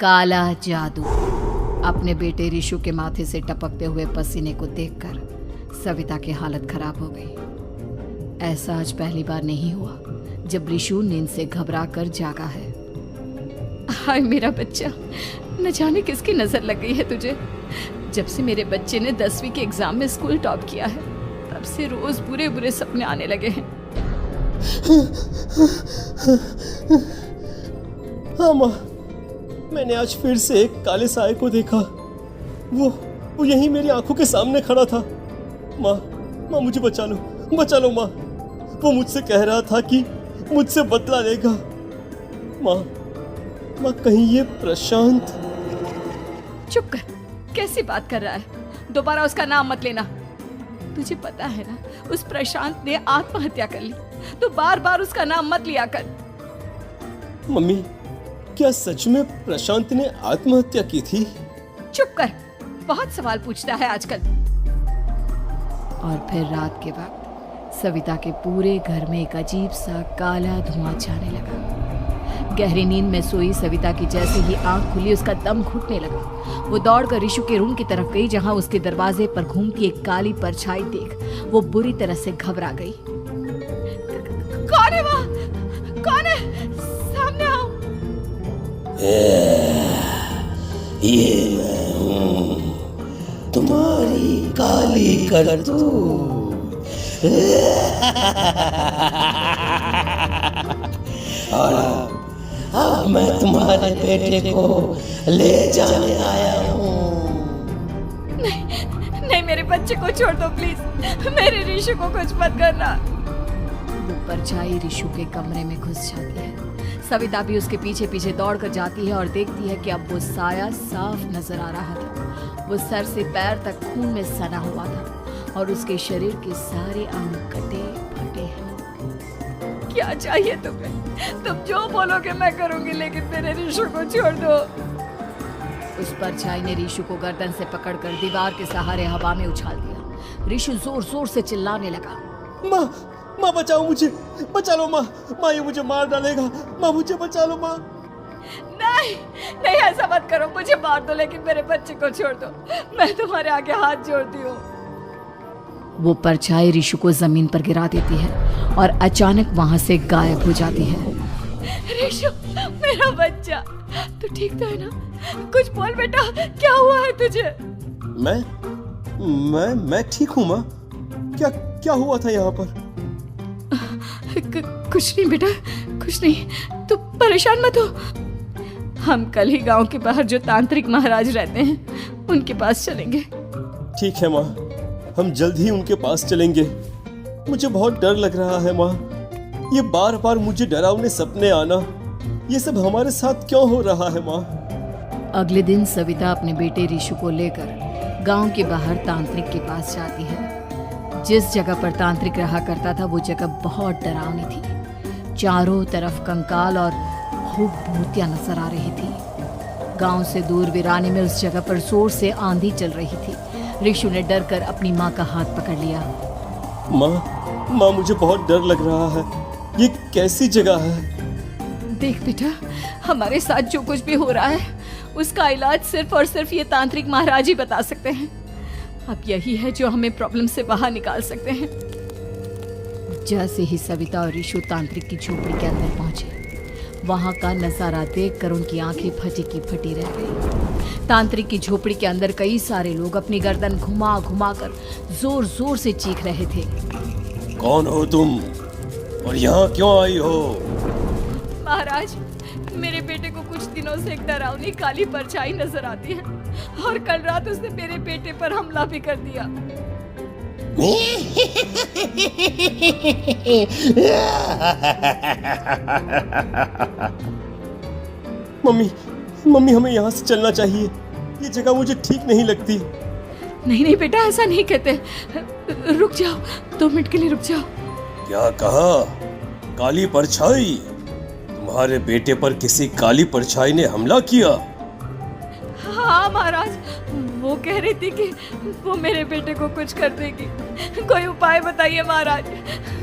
काला जादू। अपने बेटे ऋषु के माथे से टपकते हुए पसीने को देखकर सविता की हालत खराब हो गई। ऐसा आज पहली बार नहीं हुआ जब ऋषु नींद से घबरा कर जागा है। हाय मेरा बच्चा, न जाने किसकी नजर लग गई है तुझे। जब से मेरे बच्चे ने 10वीं के एग्जाम में स्कूल टॉप किया है तब से रोज बुरे बुरे सपने आने लगे हैं। हाँ माँ, मैंने आज फिर से एक काले साए को देखा। वो यहीं मेरी आंखों के सामने खड़ा था। माँ मुझे बचा लो माँ। वो मुझसे कह रहा था कि मुझसे बदला लेगा। माँ कहीं ये प्रशांत। चुप कर, कैसी बात कर रहा है? दोबारा उसका नाम मत लेना। तुझे पता है ना, उस प्रशांत ने आत्महत्या कर ली, तो बार बार उसका नाम मत लिया कर। मम्मी, क्या सच में प्रशांत ने आत्महत्या की थी? चुप कर, बहुत सवाल पूछता है आजकल। और फिर रात के वक्त सविता के पूरे घर में एक अजीब सा काला धुआं छाने लगा। गहरी नींद में सोई सविता की जैसे ही आंख खुली उसका दम घुटने लगा। वो दौड़कर ऋषु के रूम की तरफ गई जहां उसके दरवाजे पर घूमती एक काली परछाई देख वो बुरी तरह से घबरा गई। कौन है वहाँ? कौन है? सामने आओ। ये मैं हूँ, तुम्हारी काली करतूत। और अब मैं तुम्हारे बेटे को ले जाने आया हूँ। नहीं, मेरे बच्चे को छोड़ दो प्लीज। मेरे ऋषु को कुछ मत करना। वो परछाई ऋषु के कमरे में घुस जाती है। सविता भी उसके पीछे पीछे दौड़ कर जाती है और देखती है कि अब वो साया साफ नजर आ रहा था। वो सर से पैर तक खून में सना हुआ था और उसके शरीर के सारे अंग कटे फटे हैं। क्या चाहिए तुम्हें? तुम जो बोलोगे मैं करूंगी, लेकिन मेरे ऋषु को छोड़ दो। उस परछाई ने ऋषु को गर्दन से पकड़कर दीवार के सहारे हवा में उछाल दिया। ऋषु जोर जोर से चिल्लाने लगा। माँ बचाओ मुझे, बचा लो माँ। ये मुझे मार डालेगा। माँ मुझे बचा लो माँ। नहीं ऐसा मत करो। मुझे मार दो लेकिन मेरे बच्चे को छोड़ दो। मैं तुम्हारे आगे हाथ जोड़ती हूँ। वो परछाई ऋषु को जमीन पर गिरा देती है और अचानक वहां से गायब हो जाती है। ऋषु, मेरा बच्चा, तू ठीक तो है ना? कुछ बोल बेटा, क्या हुआ है तुझे? मैं ठीक हूँ माँ। क्या हुआ था यहाँ पर? कुछ नहीं बेटा, कुछ नहीं। तू परेशान मत हो। हम कल ही गांव के बाहर जो तांत्रिक महाराज रहते हैं उनके पास चलेंगे। ठीक है माँ, हम जल्द ही उनके पास चलेंगे। मुझे बहुत डर लग रहा है माँ। ये बार बार मुझे डरावने सपने आना, ये सब हमारे साथ क्यों हो रहा है माँ? अगले दिन सविता अपने बेटे ऋषु को लेकर गांव के बाहर तांत्रिक के पास जाती है। जिस जगह पर तांत्रिक रहा करता था वो जगह बहुत डरावनी थी। चारों तरफ कंकाल और भूतियां नजर आ रही थी। गांव से दूर वीराने में उस जगह पर जोर से आंधी चल रही थी। ऋषु ने डर कर अपनी माँ का हाथ पकड़ लिया। माँ मुझे बहुत डर लग रहा है। ये कैसी जगह है? देख बेटा, हमारे साथ जो कुछ भी हो रहा है उसका इलाज सिर्फ और सिर्फ ये तांत्रिक महाराज ही बता सकते हैं। अब यही है जो हमें प्रॉब्लम से बाहर निकाल सकते हैं। जैसे ही सविता और ऋषु तांत्रिक की झोपड़ी के अंदर पहुंचे, वहां का नजारा देखकर उनकी आंखें फटी की फटी रह गई। तांत्रिक की झोपड़ी के अंदर कई सारे लोग अपनी गर्दन घुमा घुमा कर जोर जोर से चीख रहे थे। कौन हो तुम और यहाँ क्यों आई हो? महाराज, मेरे बेटे को कुछ दिनों से एक डरावनी काली परछाई नजर आती है और कल रात उसने मेरे बेटे पर हमला भी कर दिया। मम्मी हमें यहाँ से चलना चाहिए। ये जगह मुझे ठीक नहीं लगती। नहीं बेटा, ऐसा नहीं कहते। रुक जाओ, 2 मिनट के लिए रुक जाओ। क्या कहा? काली परछाई? तुम्हारे बेटे पर किसी काली परछाई ने हमला किया? हाँ महाराज, वो कह रही थी कि वो मेरे बेटे को कुछ कर देगी। कोई उपाय बताइए महाराज,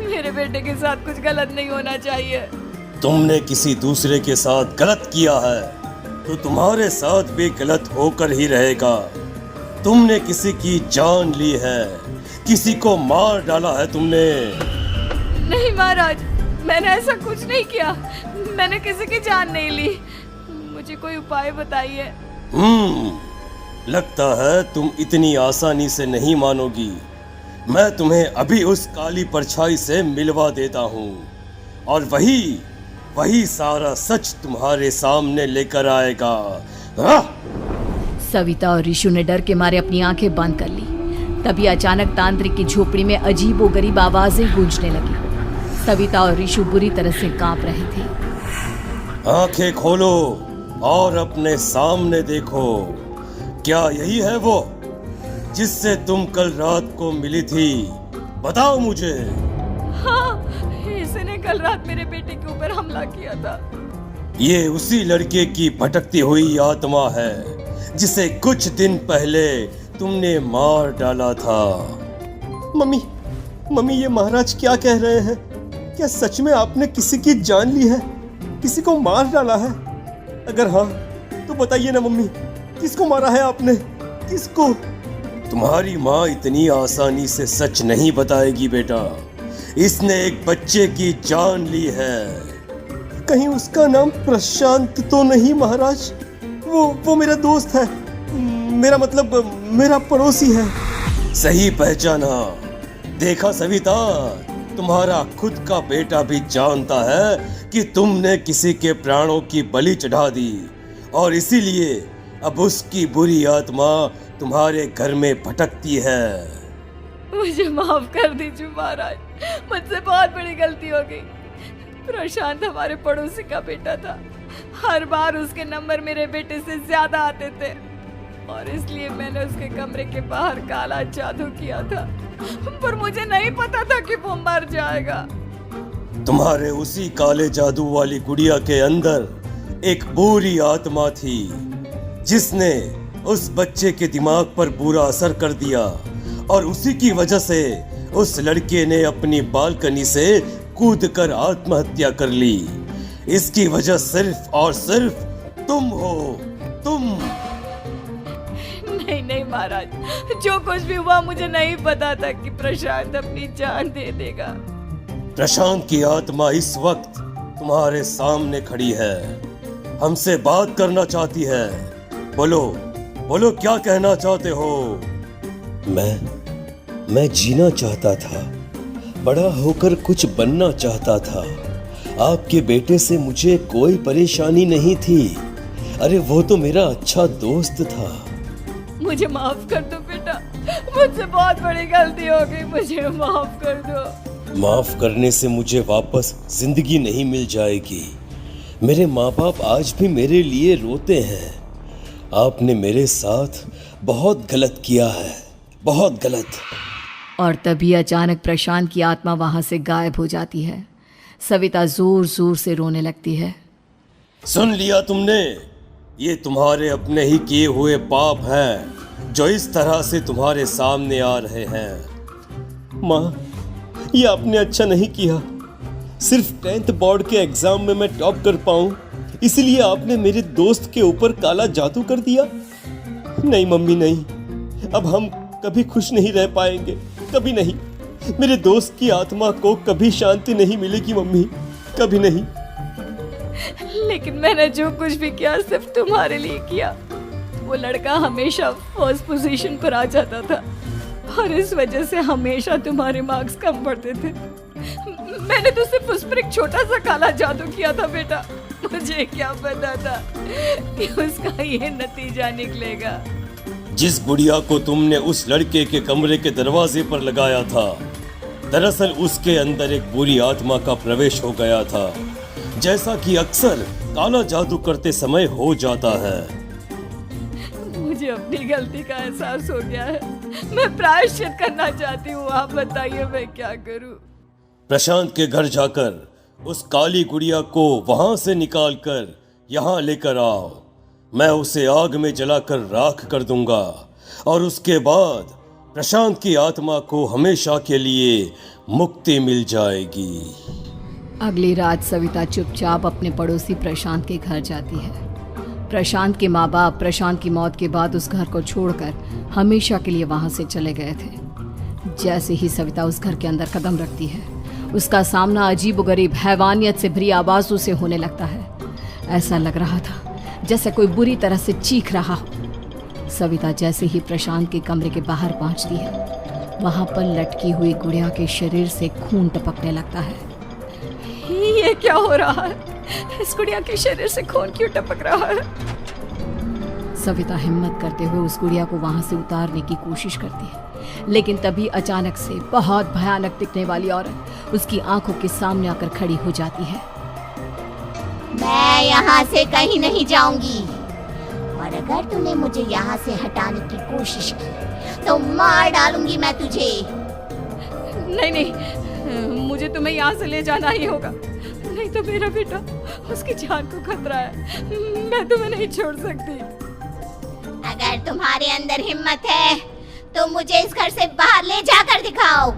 मेरे बेटे के साथ कुछ गलत नहीं होना चाहिए। तुमने किसी दूसरे के साथ गलत किया है, तो तुम्हारे साथ भी गलत होकर ही रहेगा। तुमने किसी की जान ली है, किसी को मार डाला है तुमने। नहीं महाराज, मैंने ऐसा कुछ नहीं किया। मैंने किसी की जान नहीं ली। मुझे कोई उपाय बताइए। लगता है तुम इतनी आसानी से नहीं मानोगी। मैं तुम्हें अभी उस काली परछाई से मिलवा देता हूँ और वही सारा सच तुम्हारे सामने लेकर आएगा। सविता और ऋषु ने डर के मारे अपनी आंखें बंद कर ली। तभी अचानक तांत्रिक की झोपड़ी में अजीबोगरीब आवाजें गूंजने लगी। सविता और ऋषु बुरी तरह से कांप रहे थे। आंखें खोलो और अपने सामने देखो। क्या यही है वो जिससे तुम कल रात को मिली थी? बताओ मुझे। हाँ, इसने कल रात मेरे बेटे के ऊपर हमला किया था। ये उसी लड़के की भटकती हुई आत्मा है जिसे कुछ दिन पहले तुमने मार डाला था। मम्मी ये महाराज क्या कह रहे हैं? क्या सच में आपने किसी की जान ली है, किसी को मार डाला है? अगर हाँ तो बताइए ना मम्मी, किसको मारा है आपने? किसको? तुम्हारी माँ इतनी आसानी से सच नहीं बताएगी बेटा। इसने एक बच्चे की जान ली है। कहीं उसका नाम प्रशांत तो नहीं महाराज? वो मेरा दोस्त है, मेरा मतलब मेरा पड़ोसी है। सही पहचाना। देखा सविता, तुम्हारा खुद का बेटा भी जानता है कि तुमने किसी के प्राणों की बलि चढ़ा दी और इसीलिए अब उसकी बुरी आत्मा तुम्हारे घर में भटकती है। मुझे माफ कर दीजिए महाराज, मुझसे बहुत बड़ी गलती हो गई। प्रशांत हमारे पड़ोसी का बेटा था। हर बार उसके नंबर मेरे बेटे से ज्यादा आते थे और इसलिए मैंने उसके कमरे के बाहर काला जादू किया था, पर मुझे नहीं पता था कि वो मर जाएगा। तुम्हारे उसी काले जादू वाली गुड़िया के अंदर एक बुरी आत्मा थी जिसने उस बच्चे के दिमाग पर बुरा असर कर दिया और उसी की वजह से उस लड़के ने अपनी बालकनी से कूदकर आत्महत्या कर ली। इसकी वजह सिर्फ और सिर्फ तुम हो, तुम। नहीं महाराज, जो कुछ भी हुआ मुझे नहीं पता था कि प्रशांत अपनी जान दे देगा। प्रशांत की आत्मा इस वक्त तुम्हारे सामने खड़ी है, हमसे बात करना चाहती है। बोलो क्या कहना चाहते हो? मैं जीना चाहता था, बड़ा होकर कुछ बनना चाहता था। आपके बेटे से मुझे कोई परेशानी नहीं थी। अरे वो तो मेरा अच्छा दोस्त था। मुझे माफ कर दो बेटा, मुझसे बहुत बड़ी गलती हो गई, मुझे माफ कर दो। माफ करने से मुझे वापस जिंदगी नहीं मिल जाएगी। मेरे माँ बाप आज भी मेरे लिए रोते हैं। आपने मेरे साथ बहुत गलत किया है, बहुत गलत। और तभी अचानक प्रशांत की आत्मा वहां से गायब हो जाती है। सविता जोर जोर से रोने लगती है। सुन लिया तुमने? ये तुम्हारे अपने ही किए हुए पाप हैं जो इस तरह से तुम्हारे सामने आ रहे हैं। माँ, ये आपने अच्छा नहीं किया। सिर्फ 10th बोर्ड के एग्जाम में मैं टॉप कर पाऊं, इसलिए आपने मेरे दोस्त के ऊपर काला जादू कर दिया। नहीं मम्मी नहीं, अब हम कभी खुश नहीं रह पाएंगे, कभी नहीं। मेरे दोस्त की आत्मा को कभी शांति नहीं मिलेगी मम्मी, कभी नहीं। लेकिन मैंने जो कुछ भी किया सिर्फ तुम्हारे लिए किया। वो लड़का हमेशा फर्स्ट पोजीशन पर आ जाता था और इस वजह से हमेशा तुम्हारे मार्क्स कम पड़ते थे। मैंने तो सिर्फ उस पर एक छोटा सा काला जादू किया था बेटा। मुझे क्या पता था कि उसका ये नतीजा निकलेगा। जिस गुड़िया को तुमने उस लड़के के कमरे के दरवाजे पर लगाया था, दरअसल उसके अंदर एक बुरी आत्मा का प्रवेश हो गया था, जैसा कि अक्सर काला जादू करते समय हो जाता है। मुझे अपनी गलती का एहसास हो गया है। मैं प्रायश्चित करना चाहती हूँ, आप बताइए मैं क्या करूँ? प्रशांत के घर जाकर उस काली गुड़िया को वहां से निकालकर यहाँ लेकर आओ। मैं उसे आग में जलाकर राख कर दूंगा और उसके बाद प्रशांत की आत्मा को हमेशा के लिए मुक्ति मिल जाएगी। अगली रात सविता चुपचाप अपने पड़ोसी प्रशांत के घर जाती है। प्रशांत के माँ बाप प्रशांत की मौत के बाद उस घर को छोड़कर हमेशा के लिए वहां से चले गए थे। जैसे ही सविता उस घर के अंदर कदम रखती है, उसका सामना अजीबोगरीब हैवानियत से भरी आवाजों से होने लगता है। ऐसा लग रहा था जैसे कोई बुरी तरह से चीख रहा हो। सविता जैसे ही प्रशांत के कमरे के बाहर पहुंचती है, वहां पर लटकी हुई गुड़िया के शरीर से खून टपकने लगता है। ये क्या हो रहा है? इस गुड़िया के शरीर से खून क्यों टपक रहा है? सविता हिम्मत करते हुए उस गुड़िया को वहां से उतारने की कोशिश करती है, लेकिन तभी अचानक से बहुत भयानक दिखने वाली औरत उसकी आंखों के सामने आकर खड़ी हो जाती है। मैं यहाँ से कहीं नहीं जाऊंगी, और अगर तूने मुझे यहाँ से हटाने की कोशिश की तो मार डालूंगी मैं तुझे। नहीं नहीं, मुझे तुम्हें यहाँ से ले जाना ही होगा, नहीं तो मेरा बेटा, उसकी जान को खतरा है। मैं तुम्हें नहीं छोड़ सकती। अगर तुम्हारे अंदर हिम्मत है तो मुझे इस घर से बाहर ले जाकर दिखाओ।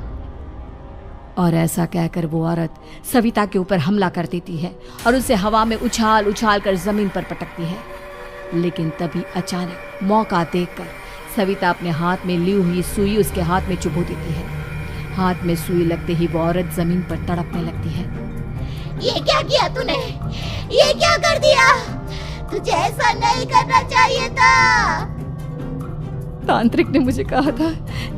और ऐसा कहकर वो औरत सविता के ऊपर हमला कर देती है और उसे हवा में उछाल उछाल कर जमीन पर पटकती है। लेकिन तभी अचानक मौका देखकर सविता अपने हाथ में ली हुई सुई उसके हाथ में चुभो देती है। हाथ में सुई लगते ही वो औरत जमीन पर तड़पने लगती है। ये क्या किया तूने? ये क्या कर दिया? तुझे ऐसा नहीं करना चाहिए था। तांत्रिक ने मुझे कहा था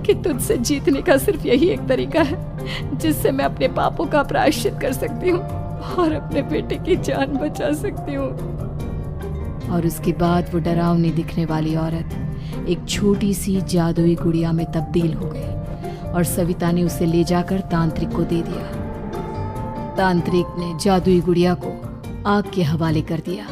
कि तुझसे जीतने का सिर्फ यही एक तरीका है जिससे मैं अपने पापों का प्रायश्चित कर सकती हूँ और अपने बेटे की जान बचा सकती हूँ। और उसके बाद वो डरावनी दिखने वाली औरत एक छोटी सी जादुई गुड़िया में तब्दील हो गई और सविता ने उसे ले जाकर तांत्रिक को दे दिया। तांत्रिक ने जादुई गुड़िया को आग के हवाले कर दिया